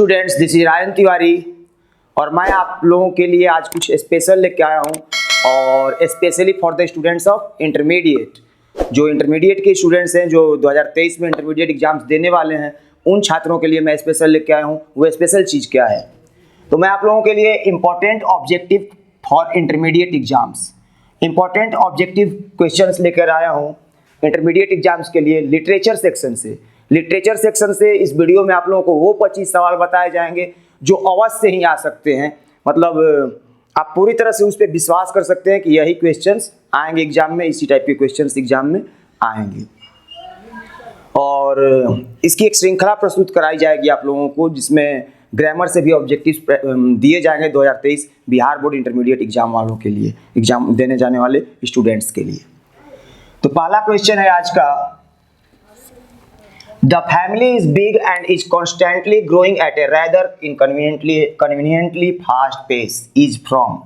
Students, this is Ryan Tiwari और मैं आप लोगों के लिए आज कुछ स्पेशल लेके आया हूँ और specially for the students of intermediate. जो इंटरमीडिएट के स्टूडेंट्स हैं जो 2023 में इंटरमीडिएट एग्जाम्स देने वाले हैं, उन छात्रों के लिए मैं स्पेशल लेके आया हूँ। वो स्पेशल चीज़ क्या है, तो मैं आप लोगों के लिए important objective for intermediate exams, important objective questions लेकर आया हूँ इंटरमीडिएट एग्जाम्स के लिए लिटरेचर सेक्शन से। लिटरेचर सेक्शन से इस वीडियो में आप लोगों को वो 25 सवाल बताए जाएंगे जो अवश्य ही आ सकते हैं। मतलब आप पूरी तरह से उस पर विश्वास कर सकते हैं कि यही क्वेश्चंस आएंगे एग्जाम में, इसी टाइप के क्वेश्चंस एग्जाम में आएंगे। और इसकी एक श्रृंखला प्रस्तुत कराई जाएगी आप लोगों को, जिसमें ग्रामर से भी ऑब्जेक्टिव्स दिए जाएंगे 2023 बिहार बोर्ड इंटरमीडिएट एग्जाम वालों के लिए, एग्जाम देने जाने वाले स्टूडेंट्स के लिए। तो पहला क्वेश्चन है आज का, the family is big and is constantly growing at a rather conveniently fast pace is from.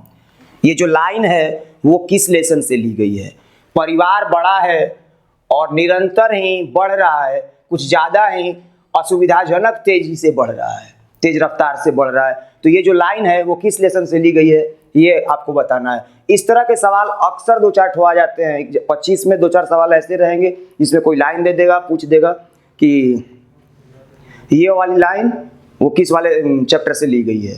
ये जो लाइन है वो किस लेसन से ली गई है? परिवार बड़ा है और निरंतर ही बढ़ रहा है, कुछ ज़्यादा ही असुविधाजनक तेजी से बढ़ रहा है, तेज रफ्तार से बढ़ रहा है। तो ये जो लाइन है वो किस लेसन से ली गई है, ये आपको बताना है। इस तरह के सवाल अक्सर दो चार आ जाते हैं। 25 में दो चार सवाल ऐसे रहेंगे जिसमें कोई लाइन दे देगा, पूछ देगा कि ये वाली लाइन वो किस वाले चैप्टर से ली गई है।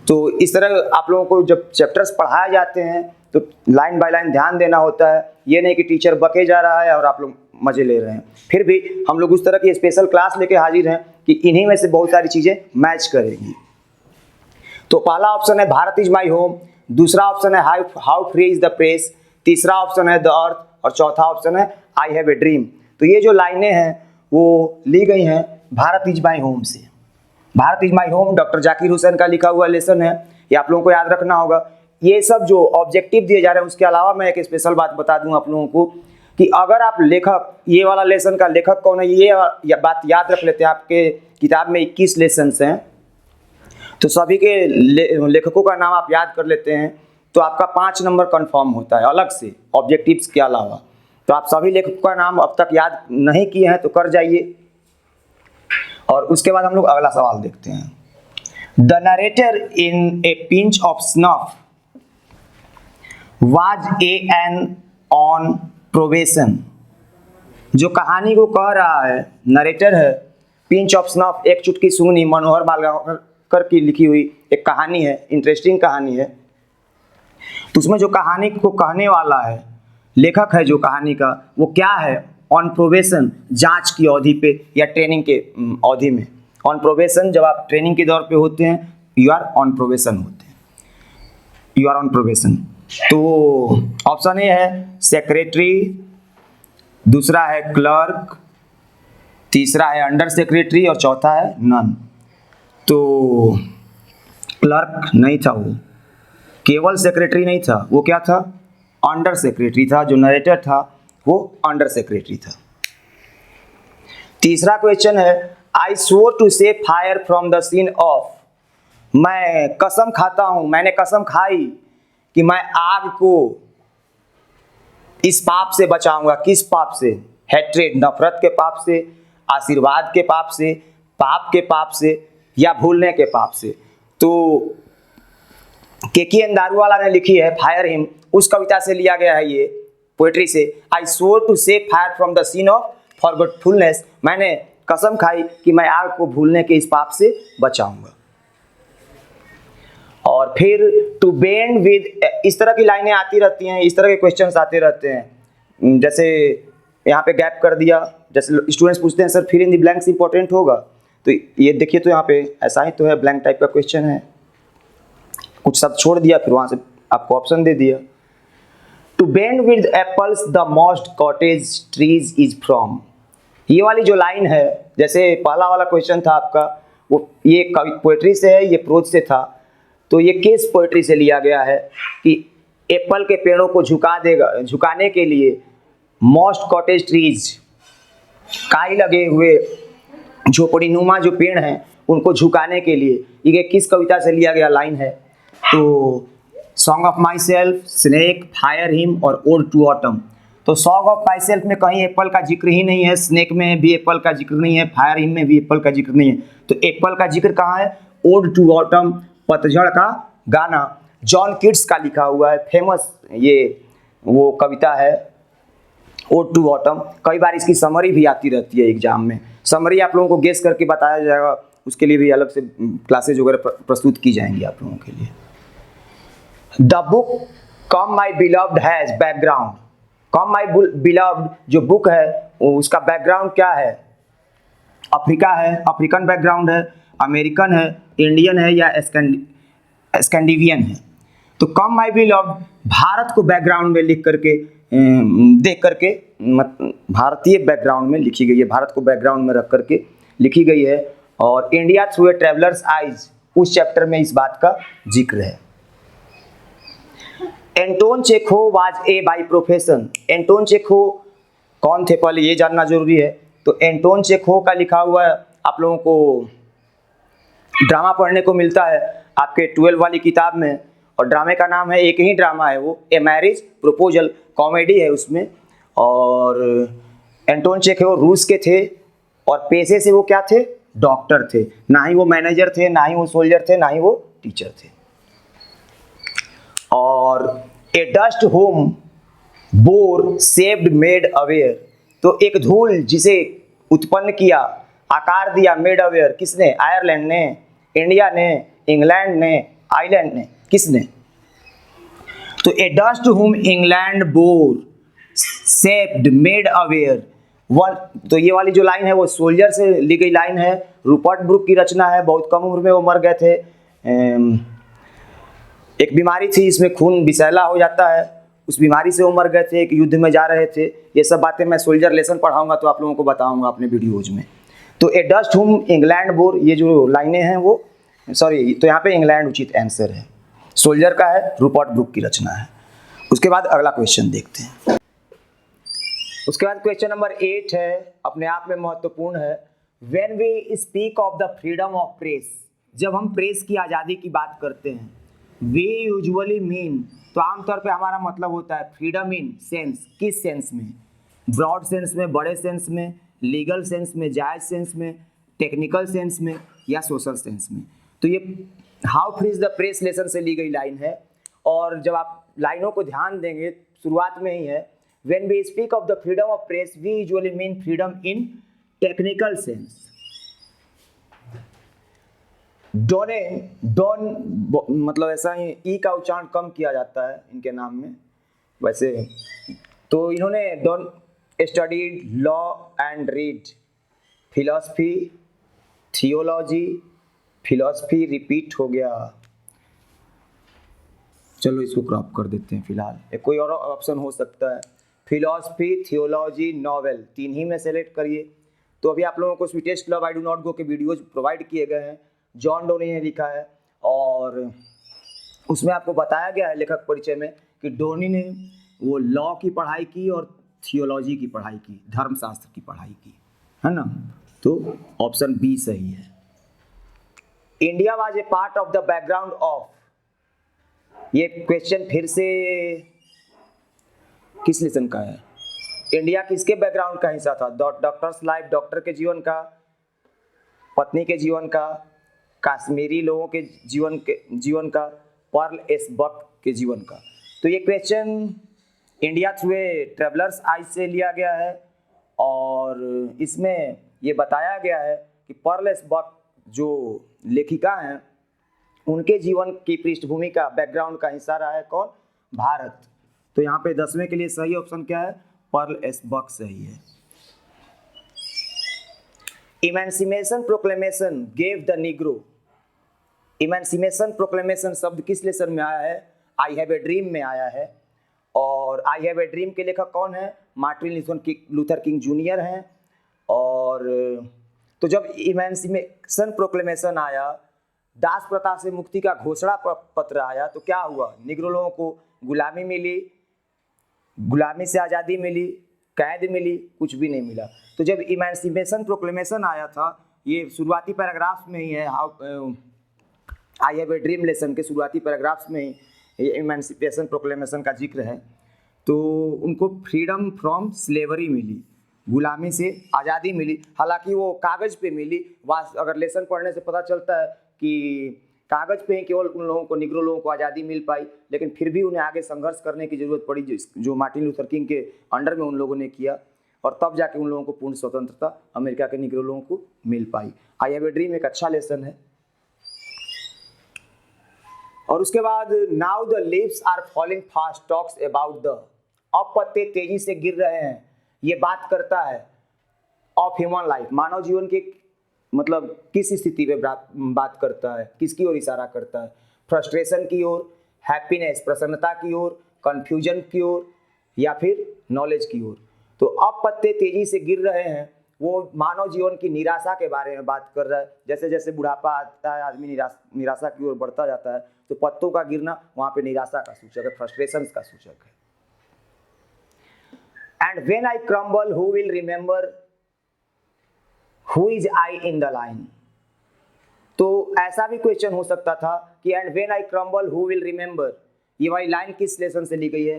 तो इस तरह आप लोगों को जब चैप्टर्स पढ़ाए जाते हैं तो लाइन बाय लाइन ध्यान देना होता है। ये नहीं कि टीचर बके जा रहा है और आप लोग मजे ले रहे हैं। फिर भी हम लोग उस तरह की स्पेशल क्लास लेके हाजिर हैं कि इन्हीं में से बहुत सारी चीज़ें मैच करेगी। तो पहला ऑप्शन है भारत इज माई होम, दूसरा ऑप्शन है how free is the press, तीसरा ऑप्शन है द अर्थ और चौथा ऑप्शन है आई हैव ए ड्रीम। तो ये जो लाइनें हैं वो ली गई हैं भारत इज माई होम से। Bharat is my home doctor Zakir Hussain का लिखा हुआ लेसन है, ये आप लोगों को याद रखना होगा। ये सब जो ऑब्जेक्टिव दिए जा रहे हैं उसके अलावा मैं एक स्पेशल बात बता दूं आप लोगों को कि अगर आप लेखक, ये वाला लेसन का लेखक कौन है ये बात याद रख लेते हैं। आपके किताब में 21 लेसन्स हैं, तो सभी के लेखकों का नाम आप याद कर लेते हैं तो आपका 5 नंबर कंफर्म होता है अलग से ऑब्जेक्टिव्स के अलावा। तो आप सभी लेखकों का नाम अब तक याद नहीं किए हैं तो कर जाइए। और उसके बाद हम लोग अगला सवाल देखते हैं। The narrator in a pinch of snuff was a N on probation. जो कहानी को कह रहा है नरेटर है, पिंच ऑफ स्नफ एक चुटकी सूंघनी, मनोहर मालगांवकर की लिखी हुई एक कहानी है, इंटरेस्टिंग कहानी है। तो उसमें जो कहानी को कहने वाला है, लेखक है जो कहानी का, वो क्या है? ऑन प्रोबेशन, जांच की अवधि पे या ट्रेनिंग के अवधि में। ऑन प्रोबेशन, जब आप ट्रेनिंग के दौर पे होते हैं, यू आर ऑन प्रोबेशन होते हैं, यू आर ऑन प्रोबेशन। तो ऑप्शन ए है सेक्रेटरी, दूसरा है क्लर्क, तीसरा है अंडर सेक्रेटरी और चौथा है नन। तो क्लर्क नहीं था, वो केवल सेक्रेटरी नहीं था, वो क्या था? अंडर सेक्रेटरी था। जो नरेटर था वो अंडर सेक्रेटरी था। तीसरा क्वेश्चन है I swore to save fire from the scene of. मैं कसम खाता हूं, मैंने कसम खाई कि मैं आग को इस पाप से बचाऊंगा। किस पाप से? हैट्रेड, नफरत के पाप से, आशीर्वाद के पाप से, पाप के पाप से या भूलने के पाप से। तो के.एन. दारूवाला ने लिखी है फायर हिम, उस कविता से लिया गया है ये पोएट्री से। I swore to save fire from the scene of forgetfulness. मैंने कसम खाई कि मैं आग को भूलने के इस पाप से बचाऊंगा। और फिर टू बेंड विद, इस तरह की लाइनें आती रहती हैं, इस तरह के क्वेश्चंस आते रहते हैं। जैसे यहाँ पे गैप कर दिया, जैसे स्टूडेंट्स पूछते हैं सर फिर इन द ब्लैंक्स इंपॉर्टेंट होगा, तो ये देखिए तो यहाँ पे ऐसा ही तो है, ब्लैंक टाइप का क्वेश्चन है, कुछ शब्द छोड़ दिया फिर वहां से आपको ऑप्शन दे दिया। To bend with apples the most cottage trees is from. ये वाली जो लाइन है, जैसे पहला वाला क्वेश्चन था आपका, वो ये पोएट्री से है, ये प्रोज से था। तो ये किस पोएट्री से लिया गया है कि एप्पल के पेड़ों को झुकाने के लिए मोस्ट कॉटेज ट्रीज, काई लगे हुए झोपड़ी नुमा जो पेड़ हैं उनको झुकाने के लिए, ये किस कविता से लिया गया लाइन है? तो song of my self, snake, fire him और ओड टू ऑटम। तो सॉन्ग ऑफ माईसेल्फ में कहीं एप्पल का जिक्र ही नहीं है, स्नेक में भी एप्पल का जिक्र नहीं है, फायर हिम में भी एप्पल का जिक्र नहीं है। तो एप्पल का जिक्र कहाँ है? ओड टू ऑटम, पतझड़ का गाना, जॉन किट्स का लिखा हुआ है, फेमस ये वो कविता है ओड टू ऑटम। कई बार इसकी समरी भी आती रहती है एग्जाम में, समरी आप लोगों को गेस करके बताया जाएगा, उसके लिए भी अलग से क्लासेज वगैरह प्रस्तुत की जाएंगी आप लोगों के लिए। The book come my beloved has background, come my beloved जो बुक है उसका बैकग्राउंड क्या है? अफ्रीका है, अफ्रीकन बैकग्राउंड है, अमेरिकन है, इंडियन है या स्कैंडिनेवियन है। तो कम माई बिलव्ड भारत को बैकग्राउंड में लिख करके देख करके भारतीय बैकग्राउंड में लिखी गई है, भारत को बैकग्राउंड में रख करके लिखी गई है। और India through a travellers eyes उस चैप्टर में इस बात का जिक्र है। Anton Chekhov was a by profession, Anton Chekhov कौन थे पहले ये जानना जरूरी है। तो एंटोन चेखोव का लिखा हुआ आप लोगों को ड्रामा पढ़ने को मिलता है आपके 12 वाली किताब में, और ड्रामे का नाम है, एक ही ड्रामा है वो, ए मैरिज प्रपोजल, कॉमेडी है उसमें। और एंटोन चेखोव रूस के थे और पेशे से वो क्या थे? डॉक्टर थे, ना ही वो मैनेजर थे, ना ही वो सोल्जर थे, ना ही वो टीचर थे। और a dust home bore saved made aware, तो एक धूल जिसे उत्पन्न किया, आकार दिया, मेड अवेयर किसने? आयरलैंड ने, इंडिया ने, इंग्लैंड ने, आइलैंड ने, किसने? तो a dust home England bore saved made aware one, तो ये वाली जो लाइन है वो सोल्जर से ली गई लाइन है, रूपर्ट ब्रुक की रचना है, बहुत कम उम्र में वो मर गए थे। एक बीमारी थी इसमें खून विषैला हो जाता है, उस बीमारी से वो मर गए थे, एक युद्ध में जा रहे थे। ये सब बातें मैं सोल्जर लेसन पढ़ाऊंगा तो आप लोगों को बताऊंगा अपने वीडियोज में। तो a dust home England bore, ये जो लाइनें हैं वो सॉरी, तो यहाँ पे इंग्लैंड उचित आंसर है, सोल्जर का है, रूपर्ट ब्रुक की रचना है। उसके बाद अगला क्वेश्चन देखते हैं। उसके बाद क्वेश्चन नंबर 8 है, अपने आप में महत्वपूर्ण है। When we speak of the freedom of press, जब हम प्रेस की आज़ादी की बात करते हैं, वी यूजुअली मीन, तो आमतौर पे हमारा मतलब होता है फ्रीडम इन सेंस, किस सेंस में? ब्रॉड सेंस में, बड़े सेंस में, लीगल सेंस में, जायज सेंस में, टेक्निकल सेंस में या सोशल सेंस में। तो ये how free is the press lesson से ली गई लाइन है। और जब आप लाइनों को ध्यान देंगे शुरुआत में ही है, when we speak of the freedom of press we usually mean freedom in technical sense. डोने डॉन मतलब ऐसा ही ई का उच्चारण कम किया जाता है इनके नाम में वैसे। तो इन्होंने Donne studied law and read philosophy, theology, philosophy repeat हो गया, चलो इसको क्रॉप कर देते हैं फिलहाल, एक कोई और ऑप्शन हो सकता है, फिलॉसफी, थियोलॉजी, नॉवेल, 3 ही में सेलेक्ट करिए। तो अभी आप लोगों को sweetest love I do not go के वीडियोज प्रोवाइड किए गए हैं, जॉन डोनी ने लिखा है, और उसमें आपको बताया गया है लेखक परिचय में कि डोनी ने वो लॉ की पढ़ाई की और थियोलॉजी की पढ़ाई की, धर्मशास्त्र की पढ़ाई की, है ना। तो ऑप्शन बी सही है। India was a part of the background of, ये क्वेश्चन फिर से किस लेसन का है? इंडिया किसके बैकग्राउंड का हिस्सा था? डॉक्टर्स लाइफ, डॉक्टर के जीवन का, पत्नी के जीवन का, कश्मीरी लोगों के जीवन का, पर्ल एस बक के जीवन का। तो ये question India through a travellers eyes से लिया गया है, और इसमें ये बताया गया है कि पर्ल एस बक जो लेखिका हैं उनके जीवन की पृष्ठभूमि का, बैकग्राउंड का हिस्सा रहा है कौन? भारत। तो यहाँ पे 10वें के लिए सही ऑप्शन क्या है? पर्ल एस बक सही है। Emancipation proclamation gave the Negro, emancipation proclamation शब्द किस लेसन में आया है? आई हैव ए ड्रीम में आया है, और आई हैव ए ड्रीम के लेखक कौन है? मार्टिन लूथर किंग जूनियर हैं। और तो जब इमेंसिपेशन प्रोक्लेमेशन आया, दास प्रथा से मुक्ति का घोषणा पत्र आया, तो क्या हुआ? निग्रो लोगों को गुलामी मिली, गुलामी से आज़ादी मिली, कैद मिली, कुछ भी नहीं मिला। तो जब इमेंसिपेशन प्रोक्लेमेशन आया था, ये शुरुआती पैराग्राफ्स में ही है, I have a dream lesson के शुरुआती पैराग्राफ्स में ही इमेंसिपेशन प्रोक्लेमेशन का जिक्र है। तो उनको फ्रीडम फ्रॉम स्लेवरी मिली, गुलामी से आज़ादी मिली। हालांकि वो कागज़ पे मिली, अगर लेसन पढ़ने से पता चलता है कि कागज़ पे ही केवल उन लोगों को, निग्रो लोगों को आज़ादी मिल पाई, लेकिन फिर भी उन्हें आगे संघर्ष करने की ज़रूरत पड़ी, जो मार्टिन लूथर किंग के अंडर में उन लोगों ने किया, और तब जाके उन लोगों को पूर्ण स्वतंत्रता अमेरिका के निग्रो लोगों को मिल पाई। आई हैव ए ड्रीम एक अच्छा लेसन है। और उसके बाद now the leaves are falling fast talks about the, अब पत्ते तेजी से गिर रहे हैं, ये बात करता है ऑफ ह्यूमन लाइफ, मानव जीवन के मतलब किस स्थिति पे बात करता है, किसकी ओर इशारा करता है, फ्रस्ट्रेशन की ओर, हैप्पीनेस प्रसन्नता की ओर, कंफ्यूजन की ओर, या फिर नॉलेज की ओर। तो अब पत्ते तेजी से गिर रहे हैं, वो मानव जीवन की निराशा के बारे में बात कर रहा है। जैसे जैसे बुढ़ापा आता है, आदमी निराशा की ओर बढ़ता जाता है, तो पत्तों का गिरना वहाँ पे निराशा का सूचक है, फ्रस्ट्रेशन का सूचक है। And when I crumble who will remember who is I in the line. तो ऐसा भी क्वेश्चन हो सकता था कि and when I crumble who will remember, ये वाली लाइन किस लेसन से ली गई है,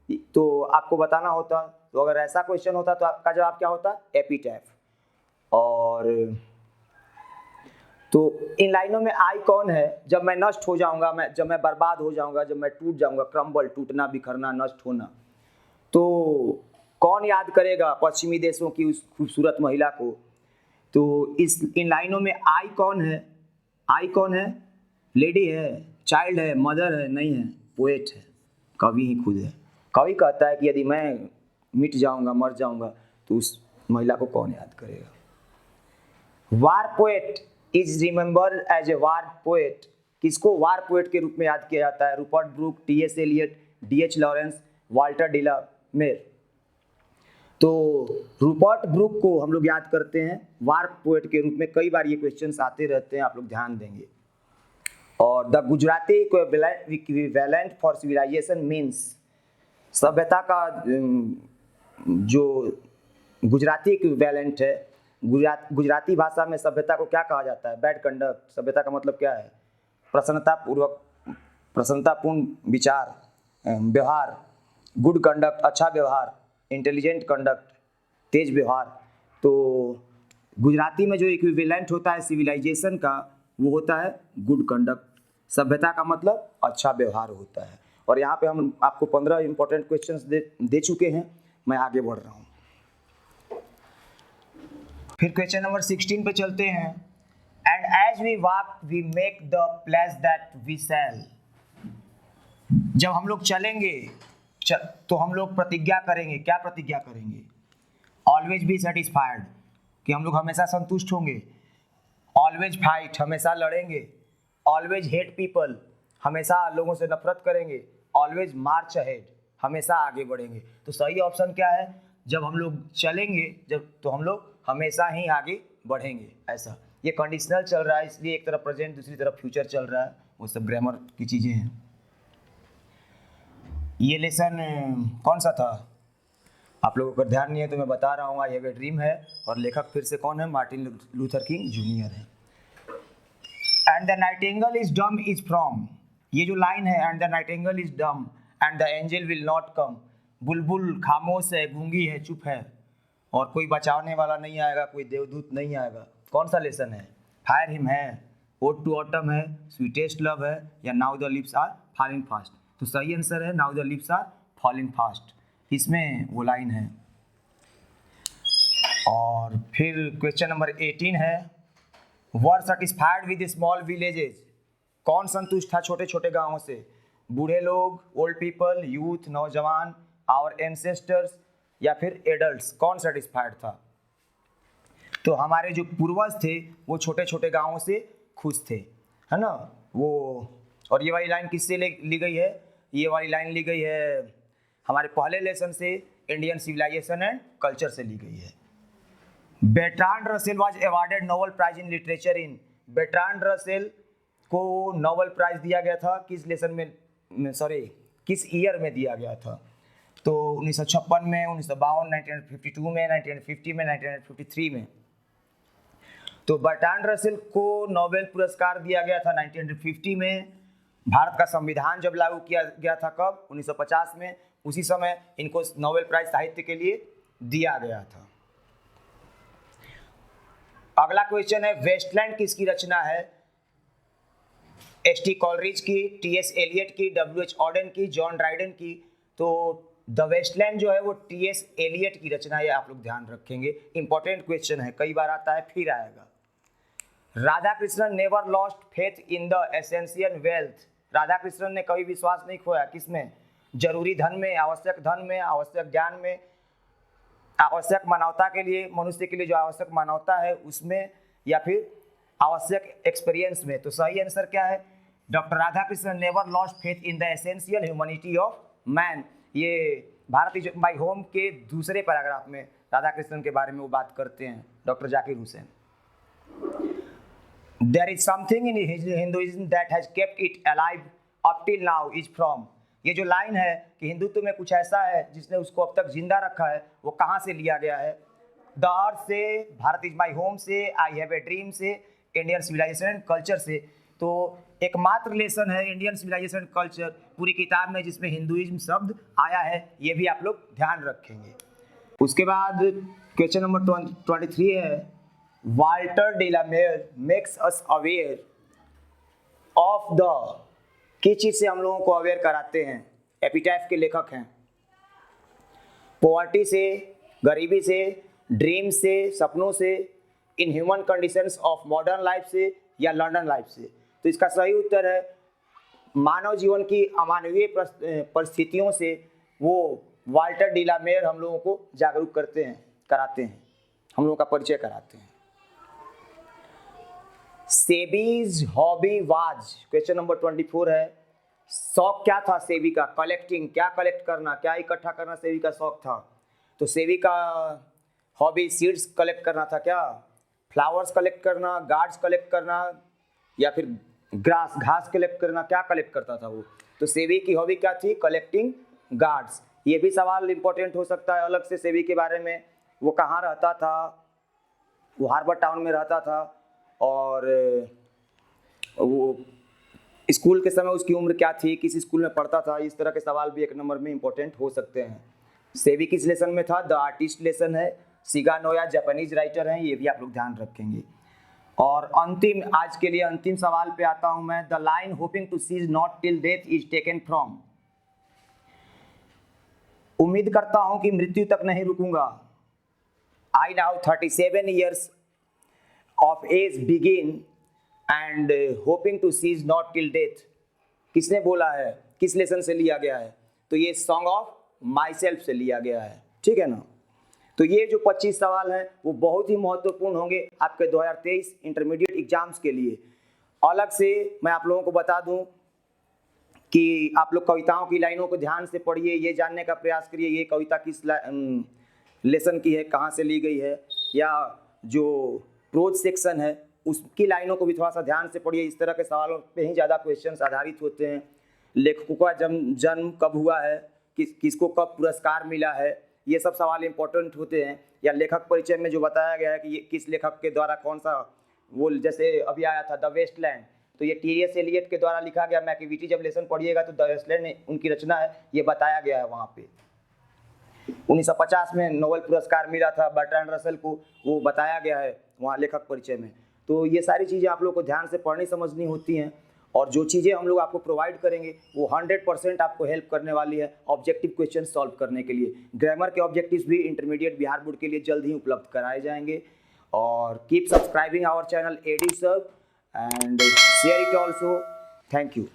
तो आपको बताना होता। तो अगर ऐसा क्वेश्चन होता तो आपका जवाब क्या होता, एपिटैफ। और तो इन लाइनों में आई कौन है, जब मैं नष्ट हो जाऊंगा, जब मैं बर्बाद हो जाऊंगा, जब मैं टूट जाऊंगा, क्रम्बल टूटना, बिखरना, नष्ट होना, तो कौन याद करेगा पश्चिमी देशों की उस खूबसूरत महिला को। तो इन लाइनों में आई कौन है, आई कौन है, लेडी है, चाइल्ड है, मदर है, नहीं है, पोएट है, कवि ही खुद है। कवि कहता है कि यदि मैं मिट जाऊंगा, मर जाऊंगा, तो उस महिला को कौन याद करेगा। War poet is remembered as a war poet, किसको वार पोएट के रूप में याद किया जाता है, Rupert Brooke, T S. Eliot, D H. Lawrence, Walter de la Mare. तो रूपर्ट ब्रूक को हम लोग याद करते हैं वार पोएट के रूप में, कई बार ये क्वेश्चंस आते रहते हैं, आप लोग ध्यान देंगे। और the Gujarati equivalent for civilization means, सभ्यता का जो गुजराती इक्विवेलेंट है, गुजराती भाषा में सभ्यता को क्या कहा जाता है, बैड कंडक्ट। सभ्यता का मतलब क्या है, प्रसन्नतापूर्ण विचार, व्यवहार, गुड कंडक्ट, अच्छा व्यवहार, इंटेलिजेंट कंडक्ट, तेज व्यवहार। तो गुजराती में जो इक्विवेलेंट होता है सिविलाइजेशन का, वो होता है गुड कंडक्ट। सभ्यता का मतलब अच्छा व्यवहार होता है। और यहाँ पे हम आपको 15 इंपॉर्टेंट क्वेश्चंस दे चुके हैं, मैं आगे बढ़ रहा हूँ। फिर क्वेश्चन नंबर 16 पे चलते हैं। And as we walk we make the place that we shall, जब हम लोग चलेंगे तो हम लोग प्रतिज्ञा करेंगे। क्या प्रतिज्ञा करेंगे, ऑलवेज बी सेटिस्फाइड, कि हम लोग हमेशा संतुष्ट होंगे। ऑलवेज फाइट, हमेशा लड़ेंगे। ऑलवेज हेट पीपल, हमेशा लोगों से नफरत करेंगे। ऑलवेज मार्च अहेड, हमेशा आगे बढ़ेंगे। तो सही ऑप्शन क्या है, जब हम लोग चलेंगे तो हम लोग हमेशा ही आगे बढ़ेंगे। ऐसा ये कंडीशनल चल रहा है, इसलिए एक तरफ प्रेजेंट दूसरी तरफ फ्यूचर चल रहा है, वो सब ग्रामर की चीज़ें हैं। ये लेसन कौन सा था, आप लोगों को ध्यान नहीं है तो मैं बता रहा हूँ। आई हैव ए ड्रीम है, और लेखक फिर से कौन है, मार्टिन लूथर किंग जूनियर है। And the Nightingale is dumb is from, ये जो लाइन है, and the Nightingale is dumb and the angel will not come, बुलबुल खामोश है, गूंगी है, चुप है, और कोई बचाने वाला नहीं आएगा, कोई देवदूत नहीं आएगा। कौन सा लेसन है, फायर हिम है, ओड टू ऑटम है, स्वीटेस्ट लव है, या now the lips are falling fast. तो सही आंसर है now the lips are falling fast, इसमें वो लाइन है। और फिर क्वेश्चन नंबर 18 है, वर सेटिस्फाइड विद स्मॉल विलेजेस, कौन संतुष्ट था छोटे छोटे गांवों से, बूढ़े लोग, ओल्ड पीपल, यूथ, नौजवान, आवर एंसेस्टर्स, या फिर एडल्ट्स, कौन सेटिस्फाइड था। तो हमारे जो पूर्वज थे वो छोटे छोटे गांवों से खुश थे, है ना वो। और ये वाली लाइन किससे ली गई है, ये वाली लाइन ली गई है हमारे पहले लेसन से, इंडियन सिविलाइजेशन एंड कल्चर से ली गई है। Bertrand Russell was awarded Nobel prize in literature in, Bertrand Russell को नोबेल प्राइज दिया गया था किस लेसन में, किस ईयर में दिया गया था। तो 1956 में, 1952, 1952 में, 1950 में, 1953 में। तो बर्ट्रांड रसेल को नोबेल पुरस्कार दिया गया था 1950 में। भारत का संविधान जब लागू किया गया था कब, 1950 में। उसी समय इनको नोबेल प्राइज साहित्य के लिए दिया गया था। अगला क्वेश्चन है, वेस्टलैंड किसकी रचना है? एस.टी. कॉलरिज की, टी.एस. एलियट की, डब्ल्यू.एच. ऑडेन की, जॉन ड्राइडन की। तो द वेस्टलैंड जो है वो टी.एस. एलियट की रचना है, आप लोग ध्यान रखेंगे, इंपॉर्टेंट क्वेश्चन है, कई बार आता है फिर आएगा। Radha Krishnan never lost faith in the essential wealth. Radha Krishnan ने कभी विश्वास नहीं खोया, किसमें? जरूरी धन में, आवश्यक ज्ञान में, आवश्यक मानवता के लिए, मनुष्य के लिए जो आवश्यक मानवता है उसमें, या फिर आवश्यक एक्सपीरियंस में। तो सही आंसर क्या है? Doctor Radha Krishnan never lost faith in the essential humanity of man. ये भारत इज माय होम के दूसरे पैराग्राफ में राधा कृष्णन के बारे में वो बात करते हैं, doctor Zakir Hussain. There is something in Hinduism that has kept it alive up till now is from. ये जो लाइन है कि हिंदुत्व में कुछ ऐसा है जिसने उसको अब तक जिंदा रखा है, वो कहाँ से लिया गया है? द अर्थ से, भारत इज माई होम से, आई हैव ए ड्रीम से, इंडियन सिविलाइजेशन एंड कल्चर से। तो एकमात्र लेसन है इंडियन सिविलाइजेशन कल्चर पूरी किताब में जिसमें हिंदुइज्म शब्द आया है, ये भी आप लोग ध्यान रखेंगे। उसके बाद क्वेश्चन नंबर 23 है, Walter de la Mare makes us aware of the, किस चीज से हम लोगों को अवेयर कराते हैं? एपिटैफ के लेखक हैं। पॉवर्टी से, गरीबी से, ड्रीम से, सपनों से, in human conditions of modern life से, या लंदन लाइफ से। तो इसका सही उत्तर है मानव जीवन की अमानवीय परिस्थितियों से वो वाल्टर डेलामेयर हम लोगों को जागरूक कराते हैं, हम लोगों का परिचय कराते हैं। SEBI's hobby was, question number 24 है, शौक क्या था सेबी का? कलेक्टिंग, क्या कलेक्ट करना, क्या इकट्ठा करना सेबी का शौक था? तो सेबी का हॉबी सीड्स कलेक्ट करना था क्या? फ्लावर्स कलेक्ट करना, गार्ड्स कलेक्ट करना, या फिर घास कलेक्ट करना, क्या कलेक्ट करता था वो? तो सेबी की हॉबी क्या थी? Collecting guards. ये भी सवाल इंपॉर्टेंट हो सकता है अलग से सेबी के बारे में। वो कहाँ रहता था? वो हार्बर टाउन में रहता था, और वो स्कूल के समय उसकी उम्र क्या थी, किस स्कूल में पढ़ता था? इस तरह के सवाल भी एक नंबर में इंपॉर्टेंट हो सकते हैं। सेबी किस लेसन में था? द आर्टिस्ट लेसन है। सिगा नोया जापानीज राइटर हैं, ये भी आप लोग ध्यान रखेंगे। और अंतिम, आज के लिए अंतिम सवाल पे आता हूं मैं। The line hoping to cease not till death is taken from, उम्मीद करता हूं कि मृत्यु तक नहीं रुकूंगा। I now 37 years of age begin and hoping to cease not till death, किसने बोला है? किस लेसन से लिया गया है? तो ये सॉन्ग ऑफ माई सेल्फ से लिया गया है, ठीक है ना। तो ये जो 25 सवाल हैं वो बहुत ही महत्वपूर्ण होंगे आपके 2023 इंटरमीडिएट एग्जाम्स के लिए। अलग से मैं आप लोगों को बता दूं कि आप लोग कविताओं की लाइनों को ध्यान से पढ़िए, ये जानने का प्रयास करिए ये कविता किस लेसन की है, कहाँ से ली गई है, या जो प्रोज सेक्शन है उसकी लाइनों को भी थोड़ा सा ध्यान से पढ़िए। इस तरह के सवालों पे ही ज़्यादा क्वेश्चंस आधारित होते हैं। लेखकों का जन्म कब हुआ है, किसको कब पुरस्कार मिला है, ये सब सवाल इंपॉर्टेंट होते हैं। या लेखक परिचय में जो बताया गया है कि ये किस लेखक के द्वारा कौन सा, वो जैसे अभी आया था द वेस्टलैंड, तो ये टी.एस. एलियट के द्वारा लिखा गया। मैकियावेली जब लेसन पढ़िएगा तो द वेस्टलैंड उनकी रचना है, ये बताया गया है वहाँ पे। 1950 में नोबेल पुरस्कार मिला था बर्ट्रैंड रसल को, वो बताया गया है वहाँ लेखक परिचय में। तो ये सारी चीज़ें आप लोग को ध्यान से पढ़नी समझनी होती हैं, और जो चीज़ें हम लोग आपको प्रोवाइड करेंगे वो 100% आपको हेल्प करने वाली है ऑब्जेक्टिव क्वेश्चन सॉल्व करने के लिए। ग्रामर के ऑब्जेक्टिव्स भी इंटरमीडिएट बिहार बोर्ड के लिए जल्द ही उपलब्ध कराए जाएंगे। और keep subscribing our channel AD Sir and share it also. Thank you.